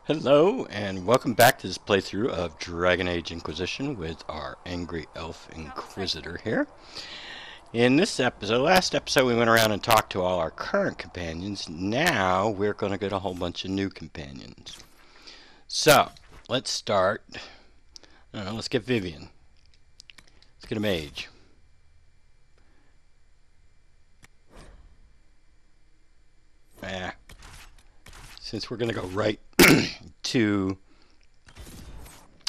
Hello, and welcome back to this playthrough of Dragon Age Inquisition with our angry Elf Inquisitor here. In this episode, last episode, we went around and talked to all our current companions. Now, we're going to get a whole bunch of new companions. So, let's start. I don't know, let's get Vivian. Let's get a mage. Since we're going to go right to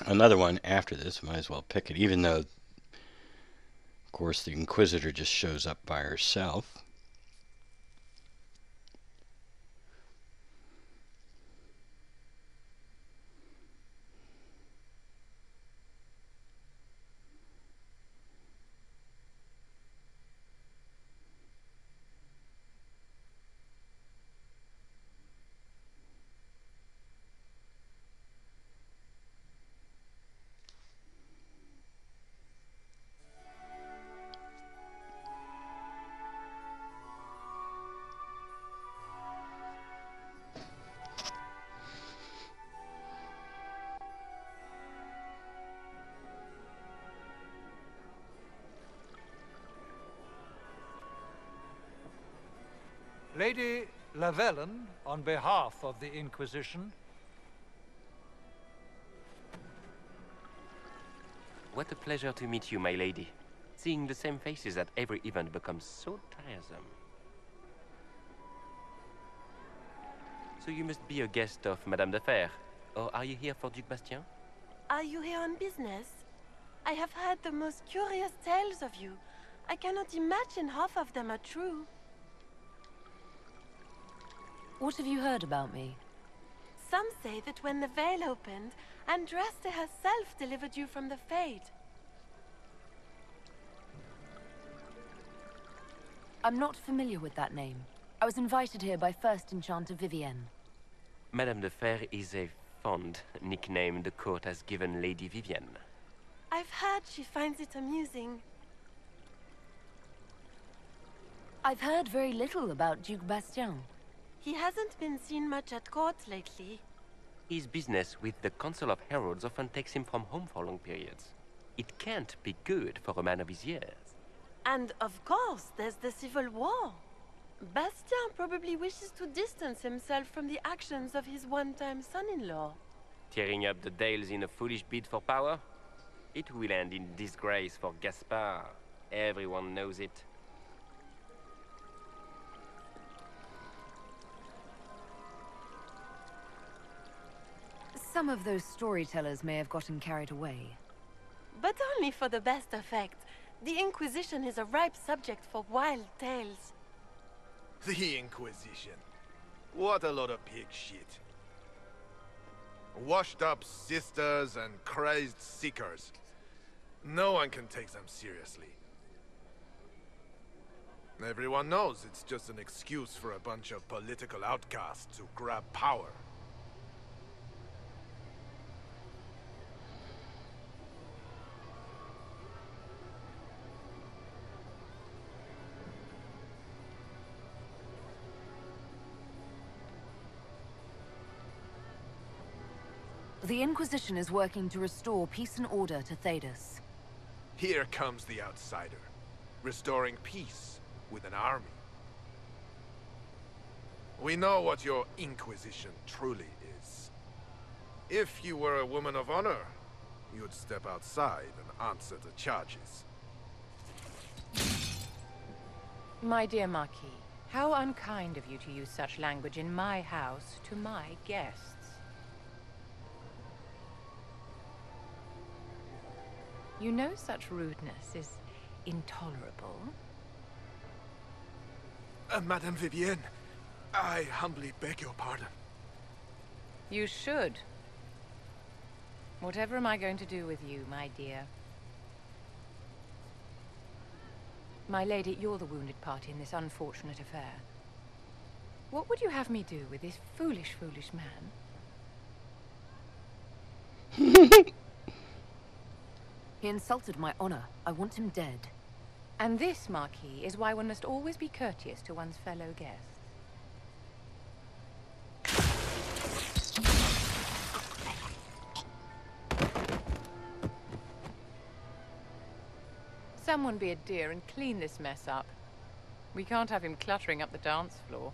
another one after this, might as well pick it, even though, of course, the Inquisitor just shows up by herself. Lady Lavellen, on behalf of the Inquisition. What a pleasure to meet you, my lady. Seeing the same faces at every event becomes so tiresome. So you must be a guest of Madame de Fer, or are you here for Duc Bastien? Are you here on business? I have heard the most curious tales of you. I cannot imagine half of them are true. What have you heard about me? Some say that when the veil opened, Andraste herself delivered you from the Fade. I'm not familiar with that name. I was invited here by First Enchanter Vivian. Madame de Fer is a fond nickname the court has given Lady Vivian. I've heard she finds it amusing. I've heard very little about Duc Bastien. He hasn't been seen much at court lately. His business with the Council of Heralds often takes him from home for long periods. It can't be good for a man of his years. And of course, there's the civil war. Bastien probably wishes to distance himself from the actions of his one-time son-in-law. Tearing up the Dales in a foolish bid for power? It will end in disgrace for Gaspard. Everyone knows it. Some of those storytellers may have gotten carried away. But only for the best effect. The Inquisition is a ripe subject for wild tales. The Inquisition. What a lot of pig shit. Washed up sisters and crazed seekers. No one can take them seriously. Everyone knows it's just an excuse for a bunch of political outcasts to grab power. The Inquisition is working to restore peace and order to Thedas. Here comes the outsider, restoring peace with an army. We know what your Inquisition truly is. If you were a woman of honor, you'd step outside and answer the charges. My dear Marquis, how unkind of you to use such language in my house to my guests. You know such rudeness is intolerable. Madame Vivian, I humbly beg your pardon. You should. Whatever am I going to do with you, my dear? My lady, you're the wounded party in this unfortunate affair. What would you have me do with this foolish, foolish man? He insulted my honor. I want him dead. And this, Marquis, is why one must always be courteous to one's fellow guests. Someone be a dear and clean this mess up. We can't have him cluttering up the dance floor.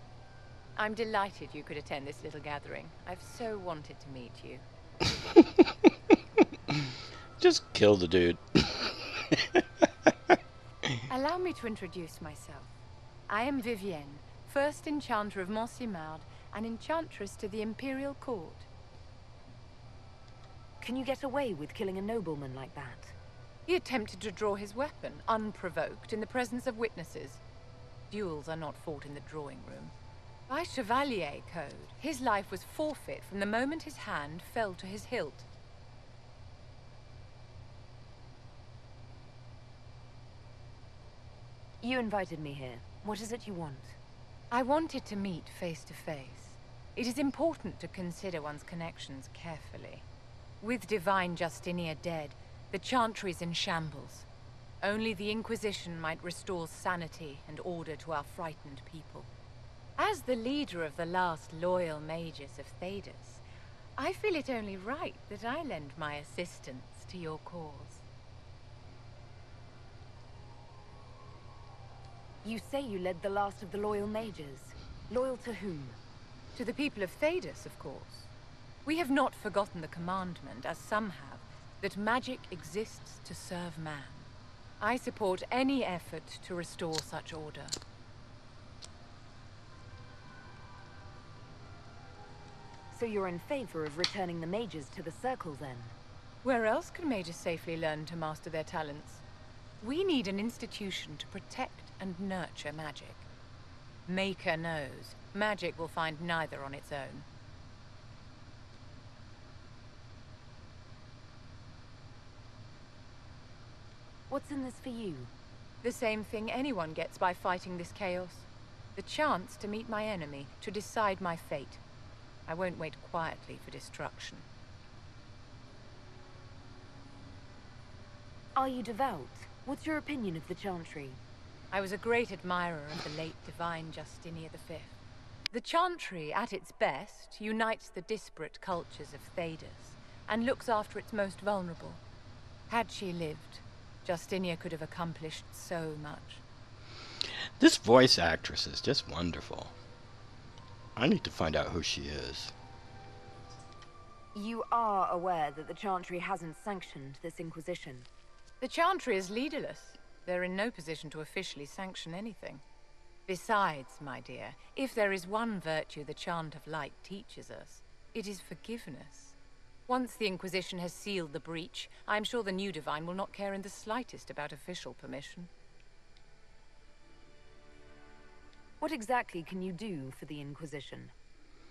I'm delighted you could attend this little gathering. I've so wanted to meet you. Just kill the dude. Allow me to introduce myself. I am Vivian, first enchanter of Montsimard and enchantress to the Imperial Court. Can you get away with killing a nobleman like that? He attempted to draw his weapon, unprovoked, in the presence of witnesses. Duels are not fought in the drawing room. By Chevalier code, his life was forfeit from the moment his hand fell to his hilt. You invited me here. What is it you want? I wanted to meet face to face. It is important to consider one's connections carefully. With Divine Justinia dead, the Chantry is in shambles. Only the Inquisition might restore sanity and order to our frightened people. As the leader of the last loyal mages of Thedas, I feel it only right that I lend my assistance to your cause. You say you led the last of the loyal mages. Loyal to whom? To the people of Thedas, of course. We have not forgotten the commandment, as some have, that magic exists to serve man. I support any effort to restore such order. So you're in favor of returning the mages to the Circle, then? Where else can mages safely learn to master their talents? We need an institution to protect and nurture magic. Maker knows, magic will find neither on its own. What's in this for you? The same thing anyone gets by fighting this chaos. The chance to meet my enemy, to decide my fate. I won't wait quietly for destruction. Are you devout? What's your opinion of the Chantry? I was a great admirer of the late Divine Justinia V. The Chantry, at its best, unites the disparate cultures of Thedas, and looks after its most vulnerable. Had she lived, Justinia could have accomplished so much. This voice actress is just wonderful. I need to find out who she is. You are aware that the Chantry hasn't sanctioned this Inquisition. The Chantry is leaderless. They're in no position to officially sanction anything. Besides, my dear, if there is one virtue the Chant of Light teaches us, it is forgiveness. Once the Inquisition has sealed the breach, I'm sure the new Divine will not care in the slightest about official permission. What exactly can you do for the Inquisition?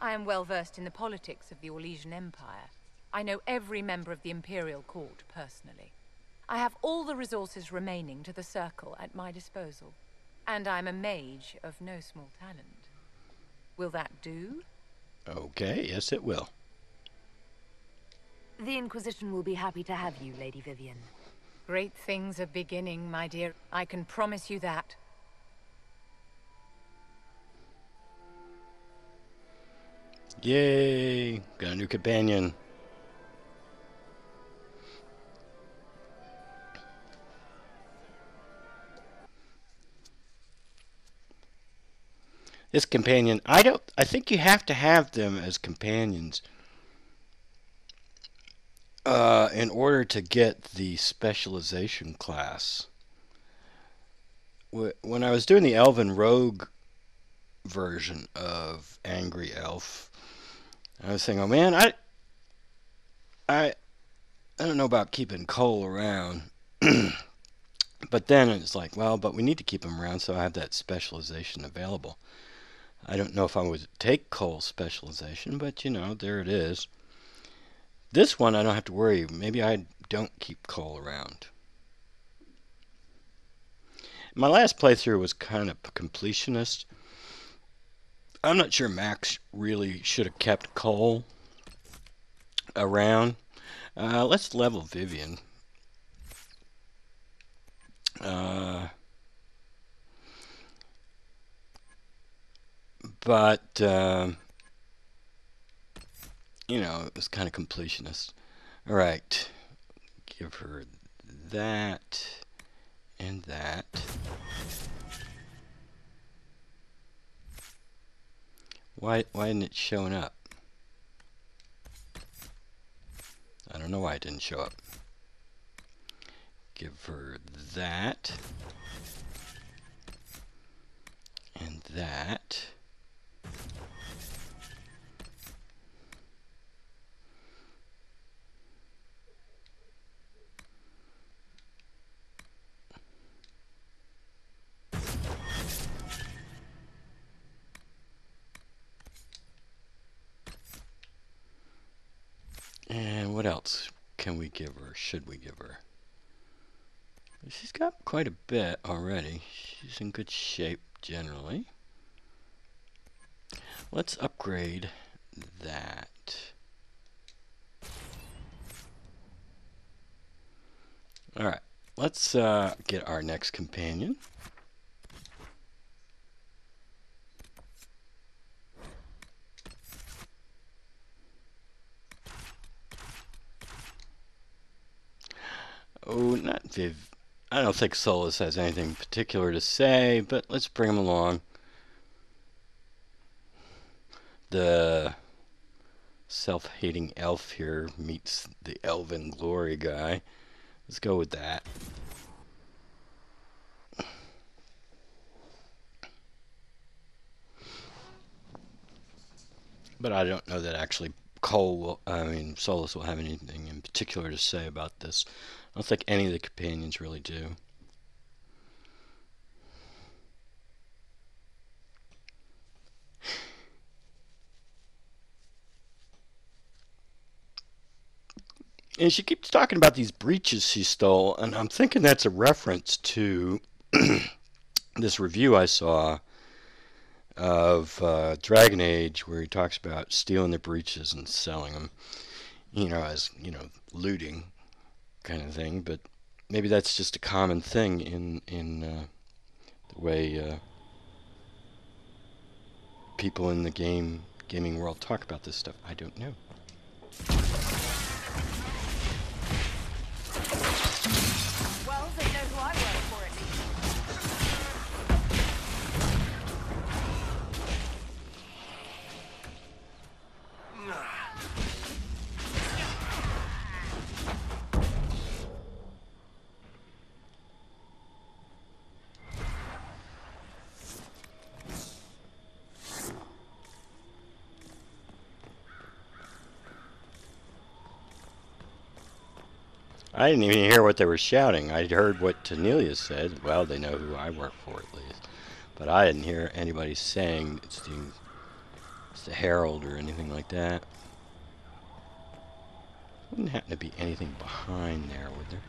I am well versed in the politics of the Orlesian Empire. I know every member of the Imperial Court personally. I have all the resources remaining to the Circle at my disposal. And I'm a mage of no small talent. Will that do? Okay, yes it will. The Inquisition will be happy to have you, Lady Vivian. Great things are beginning, my dear. I can promise you that. Yay! Got a new companion. This companion, I think you have to have them as companions in order to get the specialization class. When I was doing the Elven Rogue version of Angry Elf, I was thinking, oh man, I don't know about keeping Cole around. But then it's like, well, but we need to keep him around so I have that specialization available. I don't know if I would take Cole's specialization, but you know, there it is. This one I don't have to worry. Maybe I don't keep Cole around. My last playthrough was kind of completionist. I'm not sure Max really should have kept Cole around. Let's level Vivian. But you know, it was kind of completionist. All right, give her that, and that. Why isn't it showing up? I don't know why it didn't show up. Give her that. And that. And what else can we give her? Should we give her? She's got quite a bit already. She's in good shape generally. Let's upgrade that. Alright, let's get our next companion. Oh, not Viv. I don't think Solus has anything particular to say, but let's bring him along. The self-hating elf here meets the elven glory guy. Let's go with that. But I don't know that actually Solus will have anything in particular to say about this. I don't think any of the companions really do. And she keeps talking about these breeches she stole, and I'm thinking that's a reference to this review I saw of Dragon Age, where he talks about stealing the breeches and selling them, as, looting kind of thing. But maybe that's just a common thing in the way people in the gaming world talk about this stuff. I don't know. Well, they know who I work for at least. I didn't even hear what they were shouting. I heard what Tonillia said. Well, they know who I work for at least. But I didn't hear anybody saying it's the Herald or anything like that. Wouldn't happen to be anything behind there, would there?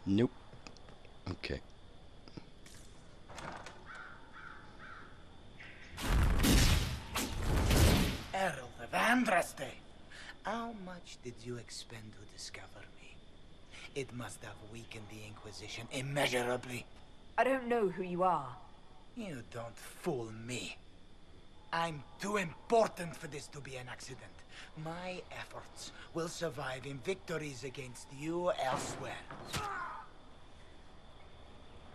Nope. Okay. Herald of Andraste, how much did you expend to discover me? It must have weakened the Inquisition immeasurably. I don't know who you are. You don't fool me. I'm too important for this to be an accident. My efforts will survive in victories against you elsewhere.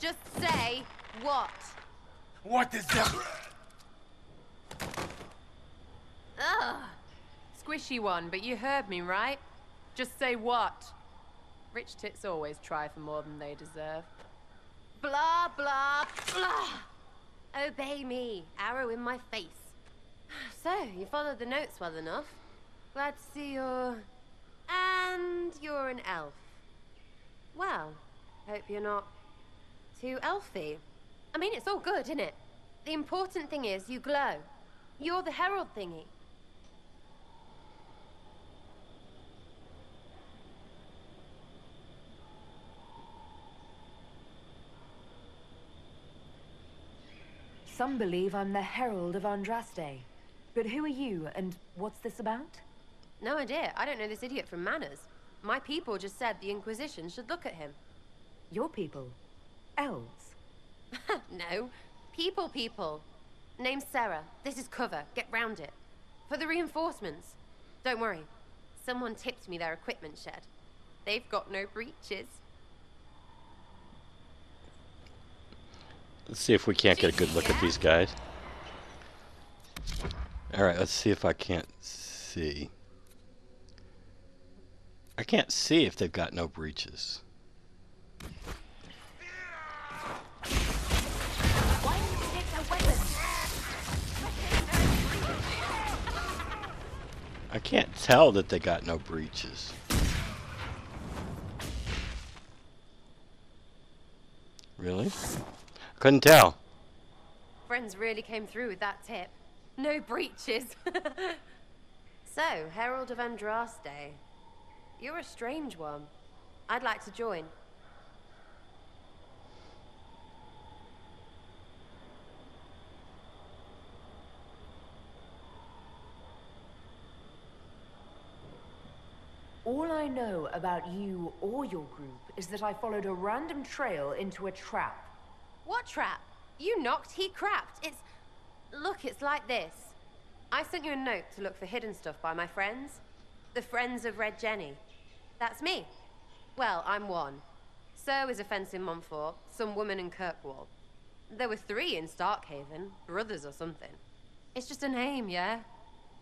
Just say what? What is that? Ugh. Squishy one, but you heard me, right? Just say what? Rich tits always try for more than they deserve. Blah, blah, blah. Obey me. Arrow in my face. So, you followed the notes well enough. Glad to see you're... And you're an elf. Well, hope you're not too elfy. I mean, it's all good, isn't it? The important thing is you glow. You're the herald thingy. Some believe I'm the Herald of Andraste. But who are you, and what's this about? No idea. I don't know this idiot from Manners. My people just said the Inquisition should look at him. Your people? Elves? No. People. Name's Sarah. This is cover. Get round it. For the reinforcements. Don't worry. Someone tipped me their equipment shed. They've got no breaches. Let's see if we can't get a good look at these guys. Alright, let's see if I can't see. I can't see if they've got no breaches. Why didn't you take their weapons? I can't tell that they got no breaches. Really? Couldn't tell. Friends really came through with that tip. No breaches. So, Herald of Andraste. You're a strange one. I'd like to join. All I know about you or your group is that I followed a random trail into a trap. What trap? You knocked, he crapped. Look, it's like this. I sent you a note to look for hidden stuff by my friends. The Friends of Red Jenny. That's me. Well, I'm one. So is a fence in Montfort, some woman in Kirkwall. There were 3 in Starkhaven, brothers or something. It's just a name, yeah?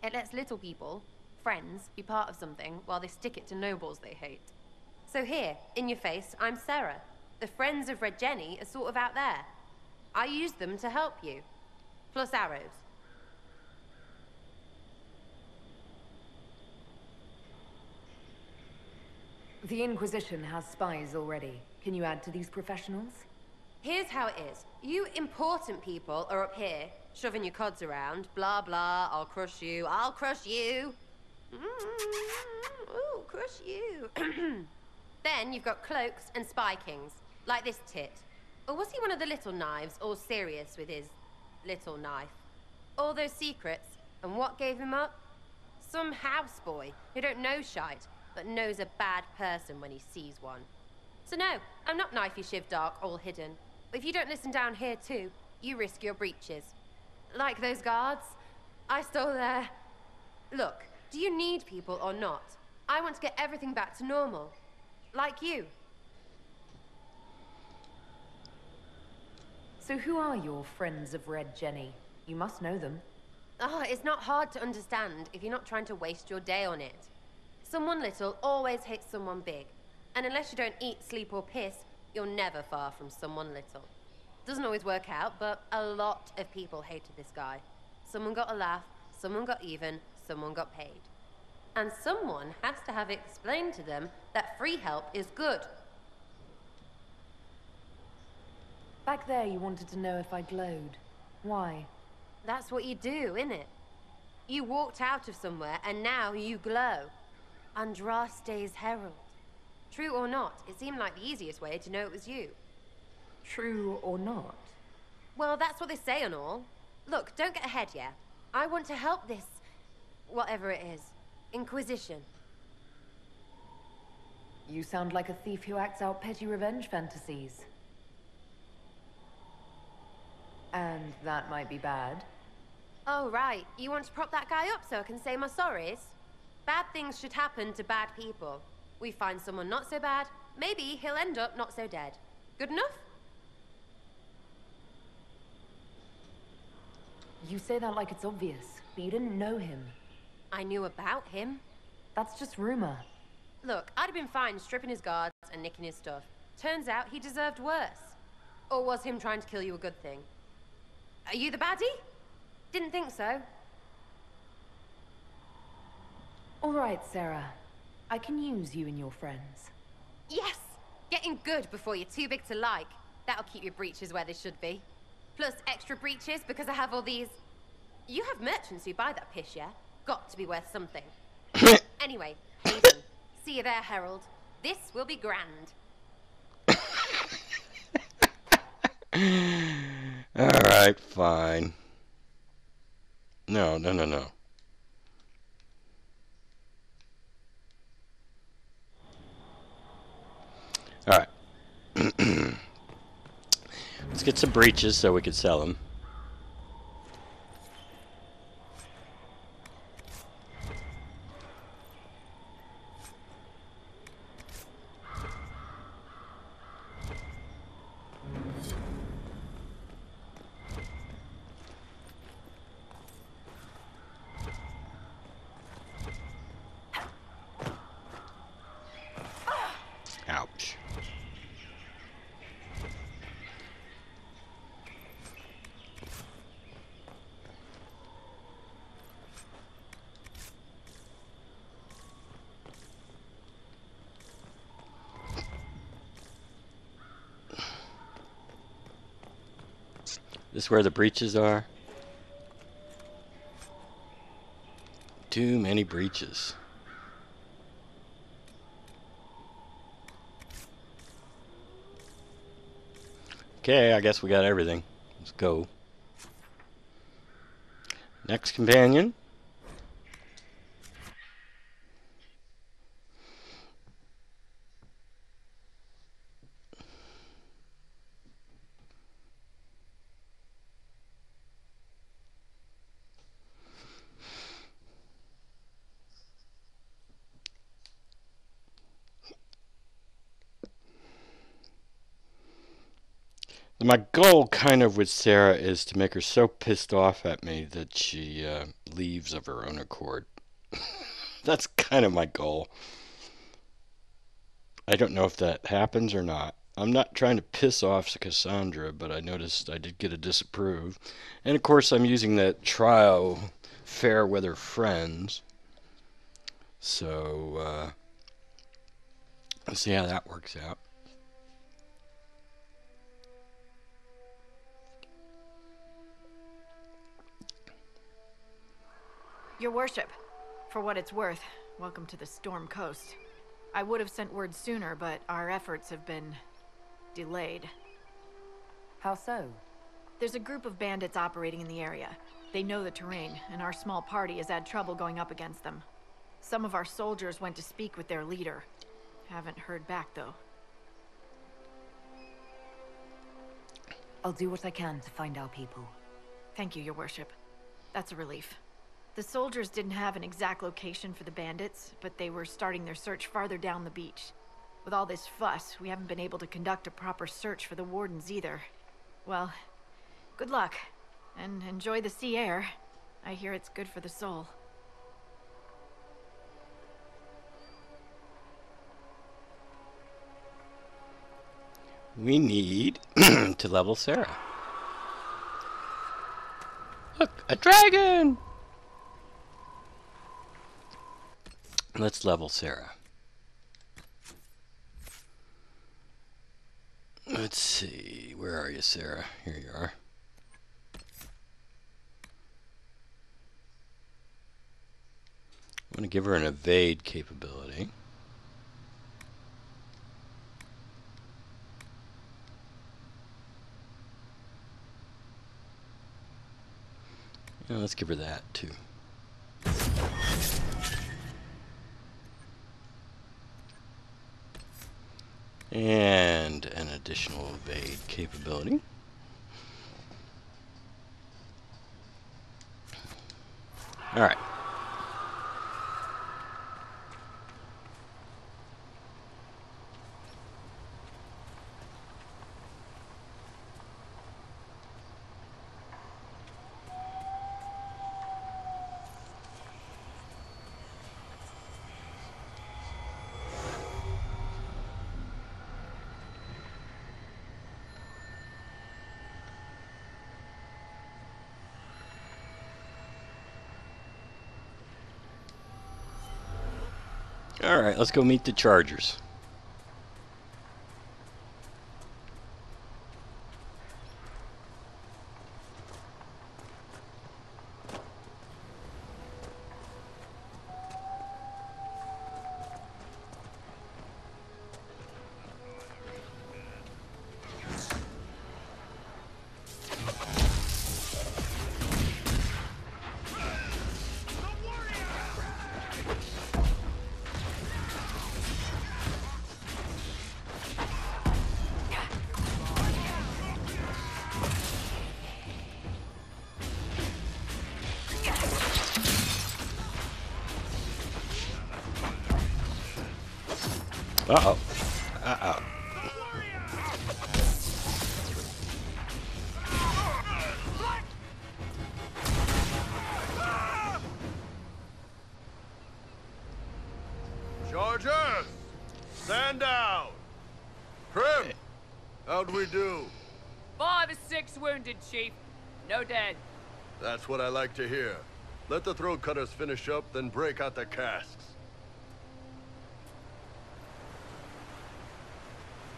It lets little people, friends, be part of something while they stick it to nobles they hate. So here, in your face, I'm Sarah. The Friends of Red Jenny are sort of out there. I used them to help you. Plus arrows. The Inquisition has spies already. Can you add to these professionals? Here's how it is. You important people are up here, shoving your cods around. Blah, blah, I'll crush you, I'll crush you. Ooh, crush you. Then you've got cloaks and spy kings, like this tit. Or was he one of the little knives, all serious with his little knife? All those secrets, and what gave him up? Some houseboy who don't know shite, but knows a bad person when he sees one. So no, I'm not knifey shiv dark, all hidden. But if you don't listen down here too, you risk your breeches. Like those guards, I stole their... Look, do you need people or not? I want to get everything back to normal. Like you. So who are your Friends of Red Jenny? You must know them. Oh, it's not hard to understand if you're not trying to waste your day on it. Someone little always hates someone big. And unless you don't eat, sleep, or piss, you're never far from someone little. Doesn't always work out, but a lot of people hated this guy. Someone got a laugh, someone got even, someone got paid. And someone has to have explained to them that free help is good. Back there you wanted to know if I glowed. Why? That's what you do, innit? You walked out of somewhere and now you glow. Andraste's herald. True or not, it seemed like the easiest way to know it was you. True or not? Well, that's what they say and all. Look, don't get ahead, yeah? I want to help this... whatever it is. Inquisition. You sound like a thief who acts out petty revenge fantasies. And that might be bad. Oh, right. You want to prop that guy up so I can say my sorries? Bad things should happen to bad people. We find someone not so bad, maybe he'll end up not so dead. Good enough? You say that like it's obvious, but you didn't know him. I knew about him. That's just rumor. Look, I'd have been fine stripping his guards and nicking his stuff. Turns out he deserved worse. Or was him trying to kill you a good thing? Are you the baddie? Didn't think so. All right, Sarah. I can use you and your friends. Yes! Getting good before you're too big to like. That'll keep your breeches where they should be. Plus extra breeches because I have all these... You have merchants who buy that piss, yeah? Got to be worth something. Anyway, Hayden. See you there, Herald. This will be grand. Alright, fine. No. Alright. Let's get some breeches so we can sell them. This where the breaches are? Too many breaches. Okay, I guess we got everything. Let's go. Next companion. My goal kind of with Sarah is to make her so pissed off at me that she leaves of her own accord. That's kind of my goal. I don't know if that happens or not. I'm not trying to piss off Cassandra, but I noticed I did get a disapprove. And of course I'm using that trial fair weather friends. So let's see how that works out. Your worship, for what it's worth, welcome to the Storm Coast. I would have sent word sooner, but our efforts have been delayed. How so? There's a group of bandits operating in the area. They know the terrain, and our small party has had trouble going up against them. Some of our soldiers went to speak with their leader. Haven't heard back, though. I'll do what I can to find our people. Thank you, your worship. That's a relief. The soldiers didn't have an exact location for the bandits, but they were starting their search farther down the beach. With all this fuss, we haven't been able to conduct a proper search for the wardens either. Well, good luck, and enjoy the sea air. I hear it's good for the soul. We need to level Sarah. Look, a dragon! Let's level Sarah. Let's see, where are you, Sarah? Here you are. I'm going to give her an evade capability. Yeah, let's give her that too. And an additional evade capability. All right. All right, let's go meet the Chargers. Uh-oh. Uh-oh. Chargers! Stand down! Prim! How'd we do? 5 or 6 wounded, Chief. No dead. That's what I like to hear. Let the throat cutters finish up, then break out the casks.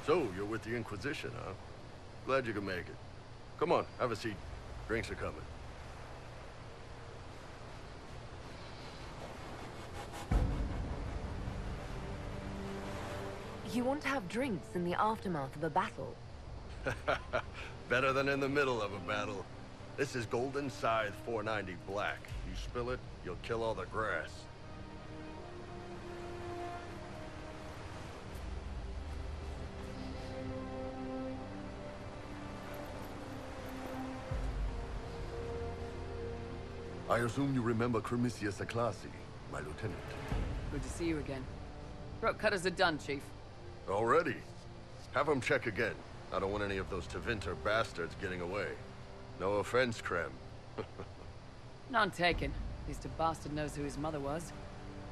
So, you're with the Inquisition, huh? Glad you could make it. Come on, have a seat. Drinks are coming. You want to have drinks in the aftermath of a battle? Better than in the middle of a battle. This is Golden Scythe 490 Black. You spill it, you'll kill all the grass. I assume you remember Cremisius Aclassi, my lieutenant. Good to see you again. Throat cutters are done, Chief. Already? Have them check again. I don't want any of those Tevinter bastards getting away. No offense, Krem. None taken. At least a bastard knows who his mother was.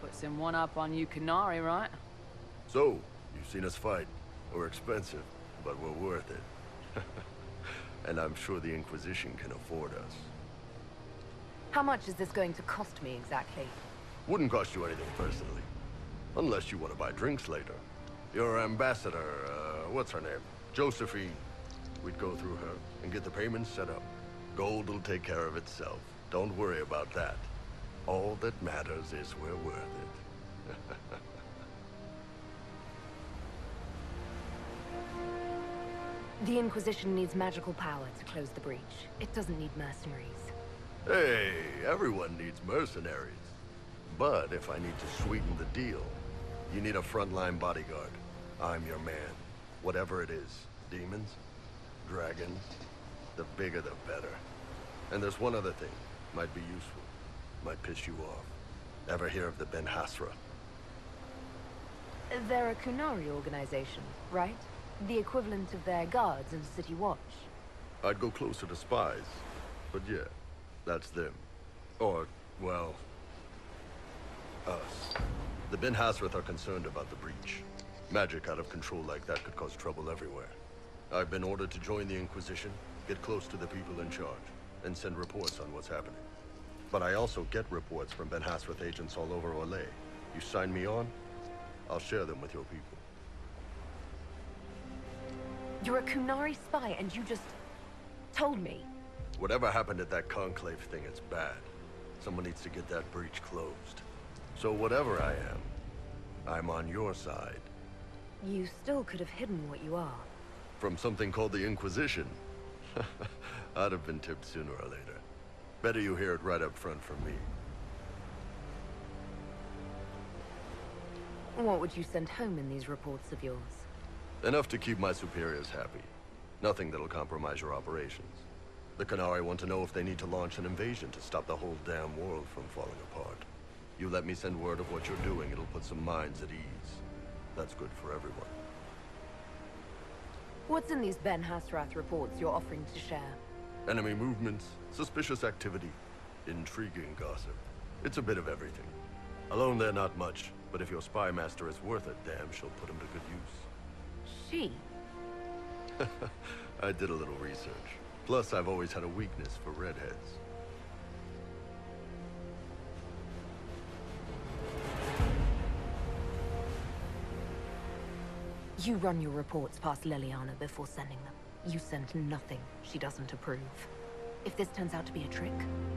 Puts him one up on you Canary, right? So, you've seen us fight. We're expensive, but we're worth it. And I'm sure the Inquisition can afford us. How much is this going to cost me exactly? Wouldn't cost you anything personally. Unless you want to buy drinks later. Your ambassador, what's her name? Josephine. We'd go through her and get the payments set up. Gold will take care of itself. Don't worry about that. All that matters is we're worth it. The Inquisition needs magical power to close the breach. It doesn't need mercenaries. Hey, everyone needs mercenaries. But if I need to sweeten the deal, you need a frontline bodyguard. I'm your man. Whatever it is. Demons? Dragons? The bigger the better. And there's one other thing. Might be useful. Might piss you off. Ever hear of the Ben Hasra? They're a Kunari organization, right? The equivalent of their guards in City Watch. I'd go closer to spies. But yeah, that's them. Or, well, us. The Ben Hasrath are concerned about the breach. Magic out of control like that could cause trouble everywhere. I've been ordered to join the Inquisition, get close to the people in charge, and send reports on what's happening. But I also get reports from Ben Hasrath agents all over Orlais. You sign me on, I'll share them with your people. You're a Kunari spy and you just told me. Whatever happened at that Conclave thing, it's bad. Someone needs to get that breach closed. So whatever I am, I'm on your side. You still could have hidden what you are. From something called the Inquisition. I'd have been tipped sooner or later. Better you hear it right up front from me. What would you send home in these reports of yours? Enough to keep my superiors happy. Nothing that'll compromise your operations. The Canari want to know if they need to launch an invasion to stop the whole damn world from falling apart. You let me send word of what you're doing, it'll put some minds at ease. That's good for everyone. What's in these Ben Hasrath reports you're offering to share? Enemy movements, suspicious activity, intriguing gossip. It's a bit of everything. Alone they're not much, but if your spy master is worth a damn, she'll put him to good use. She? I did a little research. Plus, I've always had a weakness for redheads. You run your reports past Liliana before sending them. You send nothing she doesn't approve. If this turns out to be a trick,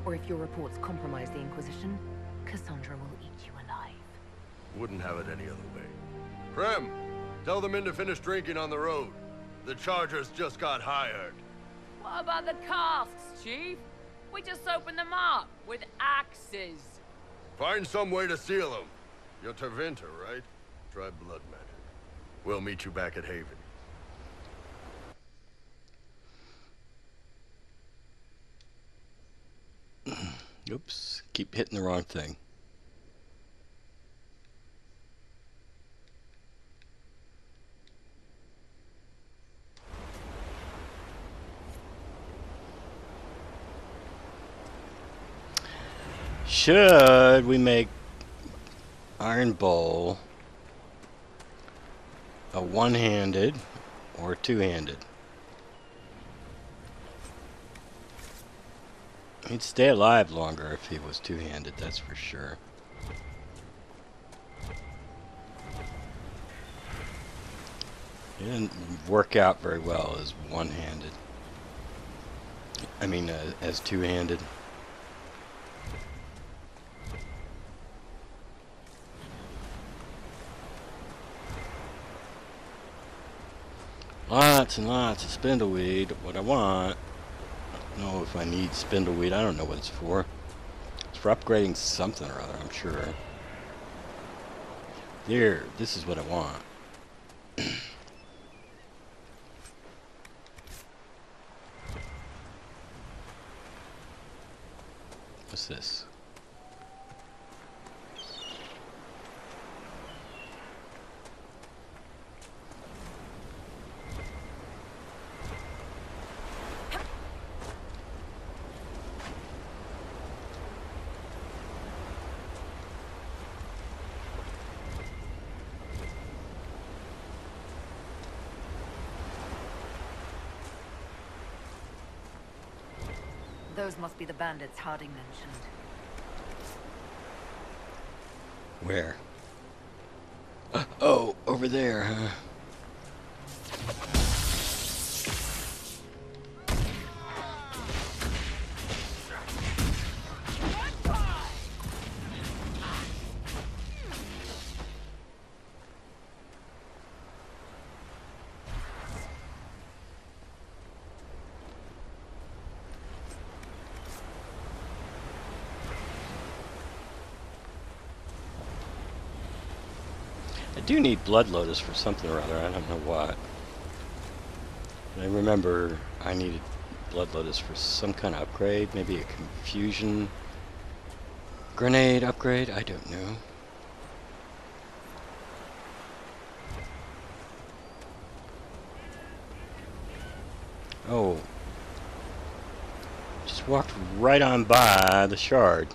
or if your reports compromise the Inquisition, Cassandra will eat you alive. Wouldn't have it any other way. Krem, tell the men to finish drinking on the road. The Chargers just got hired. What about the casks, Chief? We just opened them up with axes. Find some way to seal them. You're Tevinter, right? Try blood magic. We'll meet you back at Haven. Oops, keep hitting the wrong thing. Should we make Iron Bowl a one-handed or two-handed? He'd stay alive longer if he was two-handed, that's for sure. It didn't work out very well as one-handed. I mean, as two-handed. Lots and lots of spindleweed. What I want. I don't know if I need spindleweed. I don't know what it's for. It's for upgrading something or other, I'm sure. There, this is what I want. What's this? Those must be the bandits Harding mentioned. Where? Oh, over there, huh? I do need Blood Lotus for something or other. I don't know what. I remember I needed Blood Lotus for some kind of upgrade. Maybe a confusion grenade upgrade. I don't know. Oh. Just walked right on by the shard.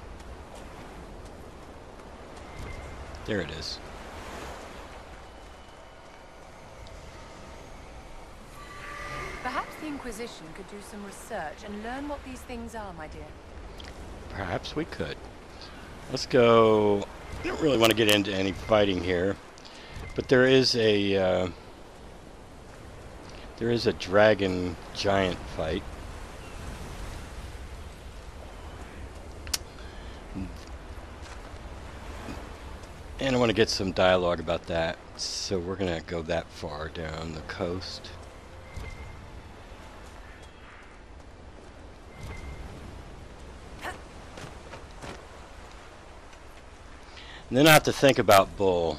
There it is. Perhaps the Inquisition could do some research and learn what these things are, my dear. Perhaps we could. Let's go. I don't really want to get into any fighting here, but there is a dragon giant fight. And I want to get some dialogue about that, so we're gonna go that far down the coast. And then I have to think about Bull.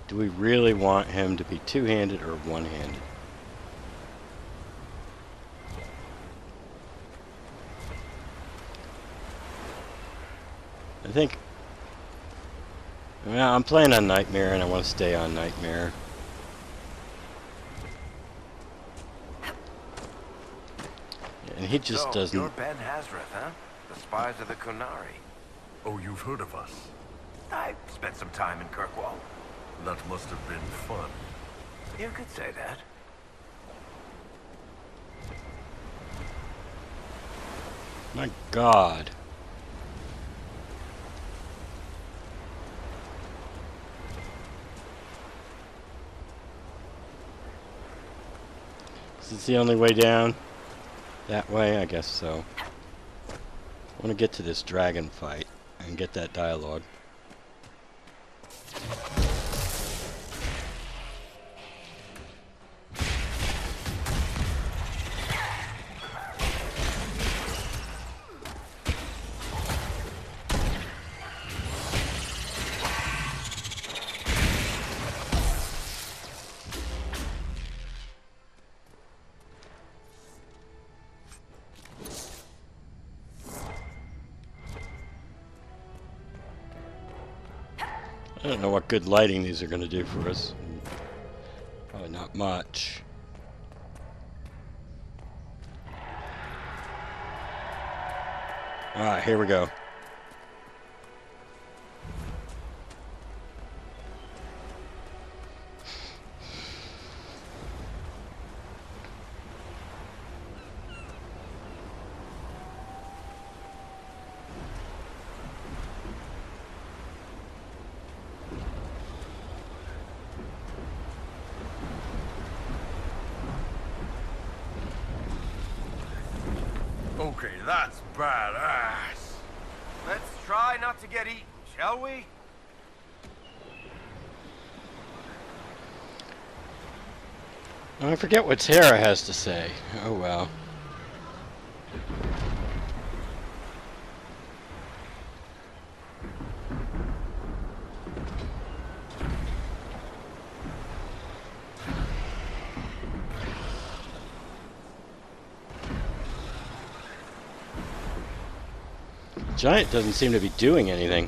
Do we really want him to be two-handed or one-handed? I think... Well, I'm playing on Nightmare and I want to stay on Nightmare. And he just doesn't... You're Ben Hazrith, huh? The spies of the Kunari. Oh, you've heard of us? I spent some time in Kirkwall. That must have been fun. You could say that. My God. Is this the only way down? That way? I guess so. I want to get to this dragon fight and get that dialogue. I don't know what good lighting these are going to do for us. Probably not much. Alright, here we go. Okay, that's badass. Let's try not to get eaten, shall we? I forget what Sarah has to say. Oh well. Giant doesn't seem to be doing anything.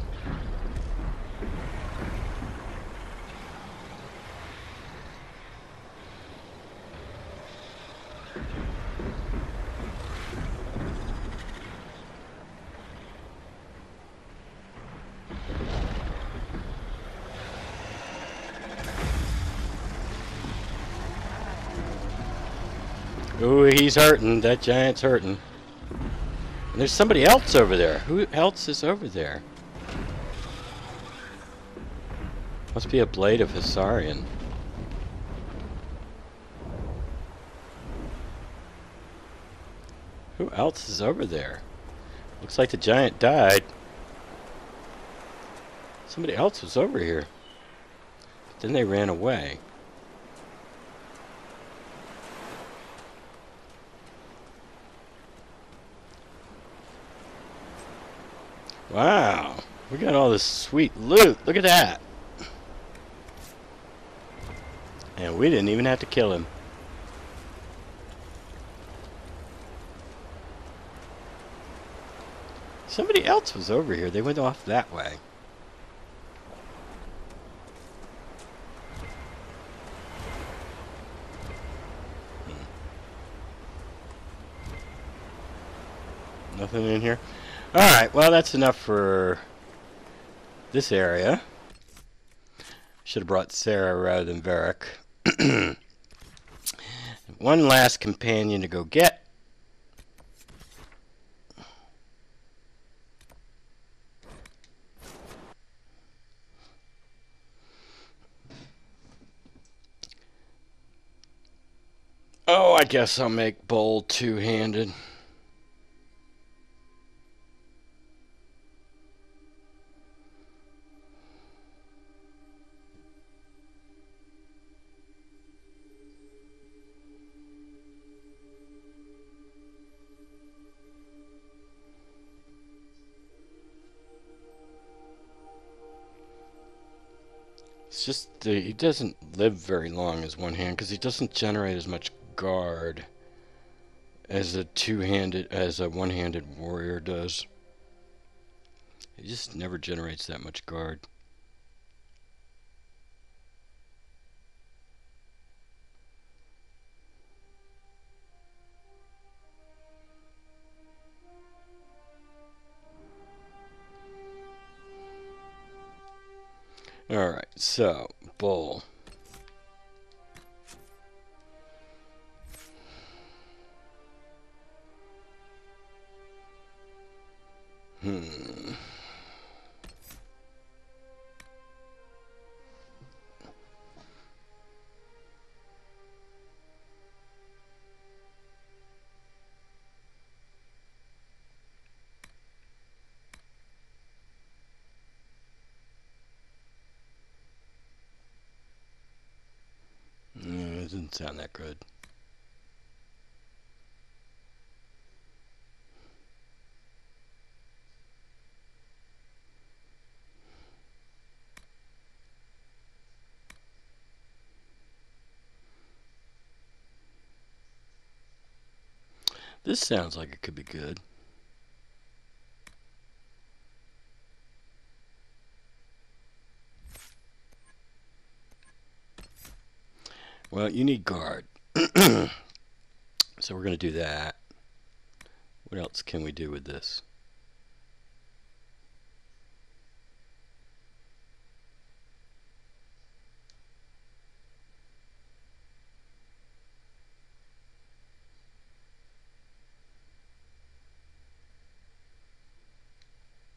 Ooh, he's hurting. That giant's hurting. And there's somebody else over there. Who else is over there? Must be a blade of Hissarian. Who else is over there? Looks like the giant died. Somebody else was over here. But then they ran away. Wow, we got all this sweet loot. Look at that. And we didn't even have to kill him. Somebody else was over here. They went off that way. Nothing in here? Alright, well that's enough for this area. Should have brought Sarah rather than Varric. One last companion to go get. Oh, I guess I'll make Bull two-handed. It's just he doesn't live very long as one hand because he doesn't generate as much guard as a one-handed warrior does. He just never generates that much guard. Alright, so, Bull. It doesn't sound that good. This sounds like it could be good. Well, you need guard. So we're going to do that. What else can we do with this?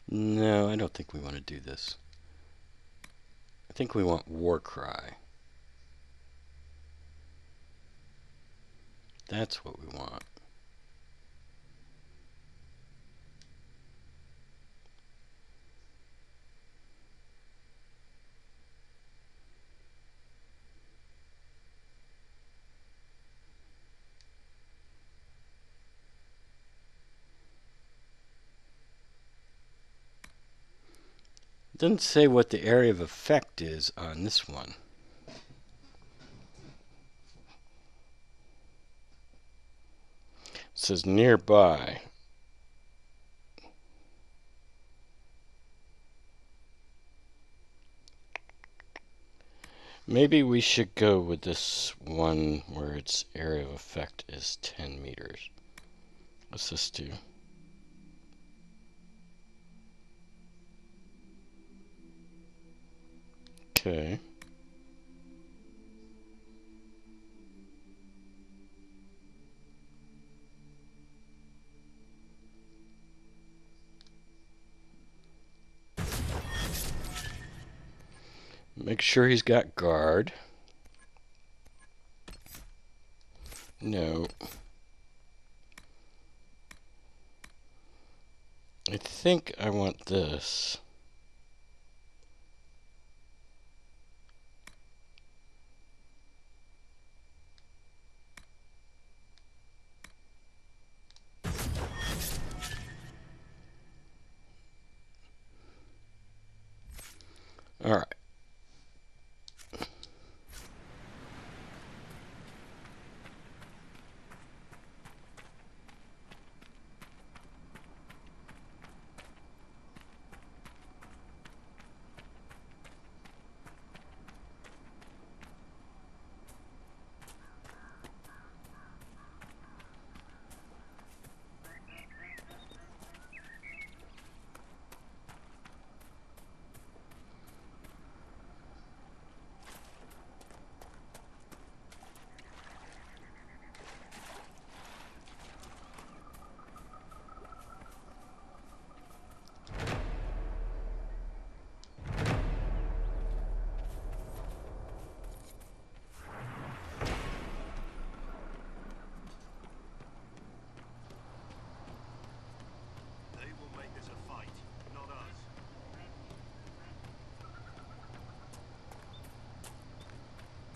No, I don't think we want to do this. I think we want Warcry. That's what we want. Doesn't say what the area of effect is on this one. It says nearby. Maybe we should go with this one where its area of effect is 10 meters. What's this do? Okay. Make sure he's got guard. No. I think I want this. All right.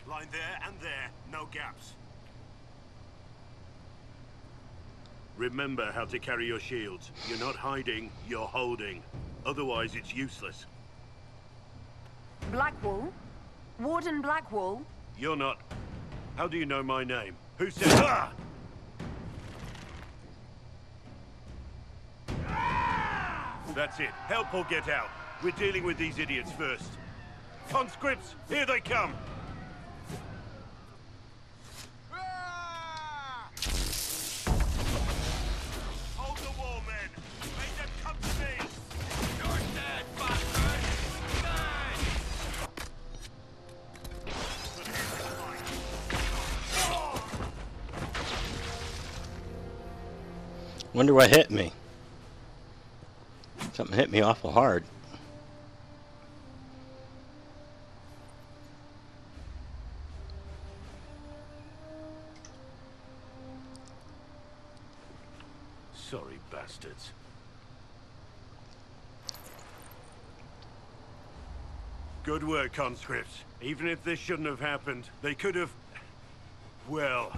Line there and there, no gaps. Remember how to carry your shields. You're not hiding, you're holding. Otherwise, it's useless. Blackwall? Warden Blackwall? You're not... How do you know my name? Who said... Ah! That's it. Help or get out. We're dealing with these idiots first. Conscripts, here they come! Hold the wall, men! Make them come to me! You're dead, bastard! Wonder what hit me. Something hit me awful hard. Sorry, bastards. Good work, conscripts. Even if this shouldn't have happened, they could have... Well,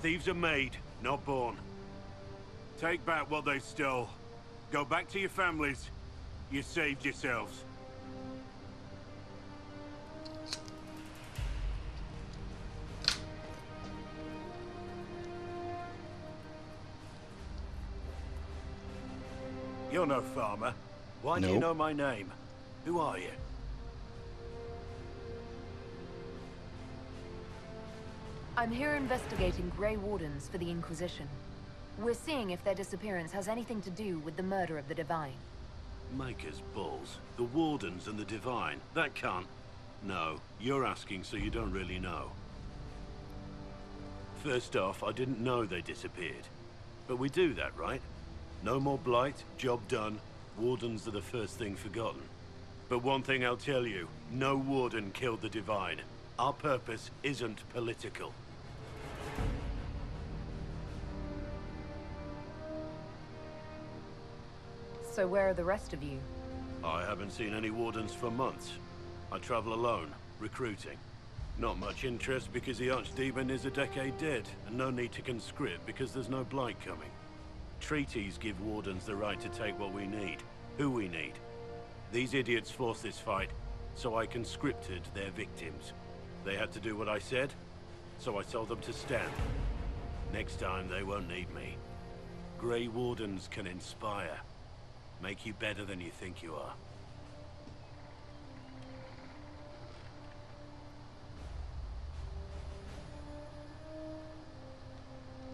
thieves are made, not born. Take back what they stole. Go back to your families. You saved yourselves. You're no farmer. Why do you Nope. know my name? Who are you? I'm here investigating Grey Wardens for the Inquisition. We're seeing if their disappearance has anything to do with the murder of the Divine. Maker's balls. The Wardens and the Divine. That can't... No, you're asking so you don't really know. First off, I didn't know they disappeared. But we do that, right? No more blight, job done. Wardens are the first thing forgotten. But one thing I'll tell you, no Warden killed the Divine. Our purpose isn't political. So where are the rest of you? I haven't seen any Wardens for months. I travel alone, recruiting. Not much interest because the Archdemon is a decade dead, and no need to conscript because there's no blight coming. Treaties give Wardens the right to take what we need, who we need. These idiots forced this fight, so I conscripted their victims. They had to do what I said, so I told them to stand. Next time, they won't need me. Grey Wardens can inspire. Make you better than you think you are.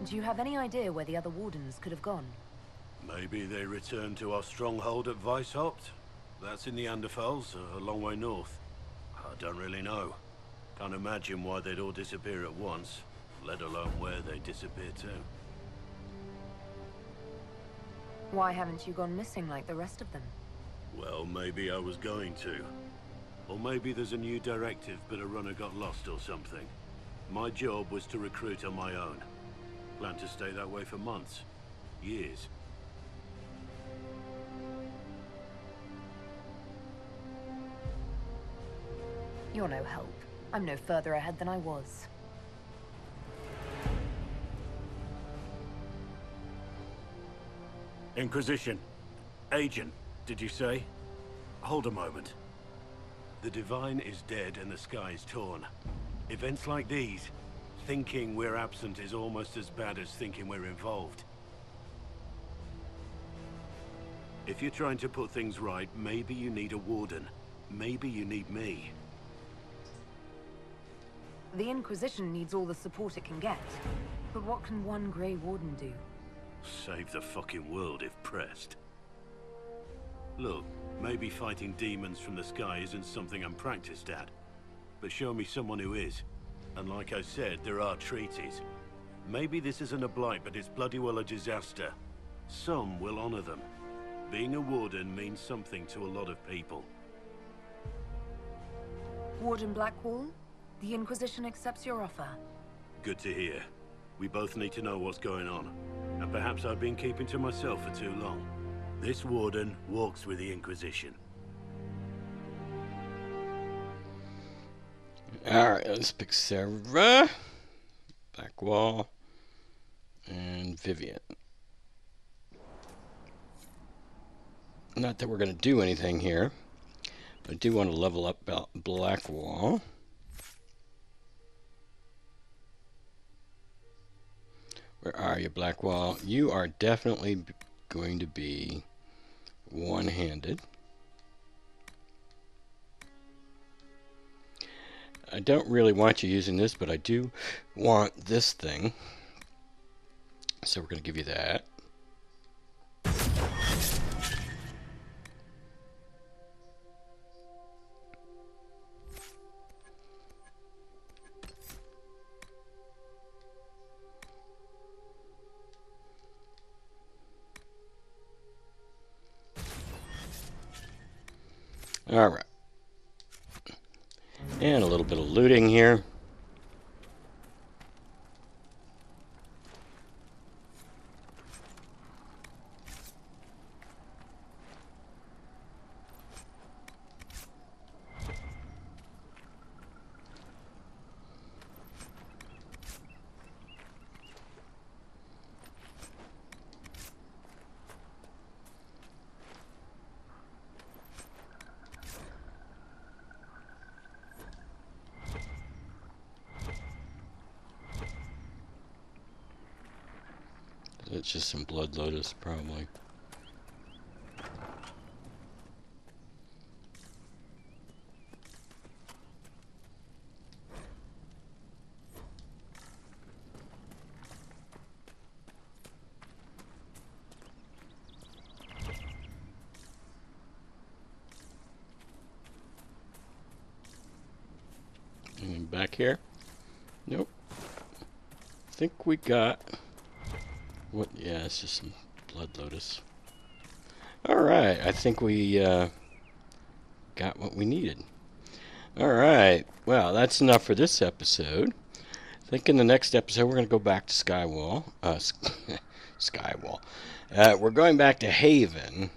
Do you have any idea where the other Wardens could have gone? Maybe they returned to our stronghold at Weishaupt? That's in the Underfalls, a long way north. I don't really know. Can't imagine why they'd all disappear at once, let alone where they disappear to. Why haven't you gone missing like the rest of them? Well, maybe I was going to. Or maybe there's a new directive, but a runner got lost or something. My job was to recruit on my own. Plan to stay that way for months. Years. You're no help. I'm no further ahead than I was. Inquisition. Agent, did you say? Hold a moment. The Divine is dead and the sky is torn. Events like these, thinking we're absent is almost as bad as thinking we're involved. If you're trying to put things right, maybe you need a warden. Maybe you need me. The Inquisition needs all the support it can get. But what can one Grey Warden do? Save the fucking world if pressed. Look, maybe fighting demons from the sky isn't something I'm practiced at. But show me someone who is. And like I said, there are treaties. Maybe this isn't a blight, but it's bloody well a disaster. Some will honor them. Being a warden means something to a lot of people. Warden Blackwall? The Inquisition accepts your offer. Good to hear. We both need to know what's going on. And perhaps I've been keeping to myself for too long. This warden walks with the Inquisition. Alright, let's pick Sarah, Blackwall, and Vivian. Not that we're going to do anything here, but I do want to level up Blackwall. Where are you, Blackwall? You are definitely going to be one-handed. I don't really want you using this, but I do want this thing. So we're going to give you that. All right. And a little bit of looting here. It's just some blood lotus, probably. Anything back here? Nope. I think we got... What? Yeah, it's just some blood lotus. Alright, I think we got what we needed. Alright, well, that's enough for this episode. I think in the next episode we're going to go back to Skywall. Skywall. We're going back to Haven.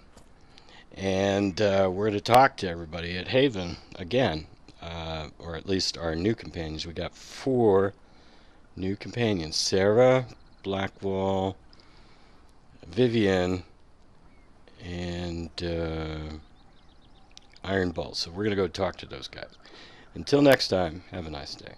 And we're going to talk to everybody at Haven again. Or at least our new companions. We got 4 new companions. Sarah, Blackwall, Vivian, and Iron Balls. So we're going to go talk to those guys. Until next time, have a nice day.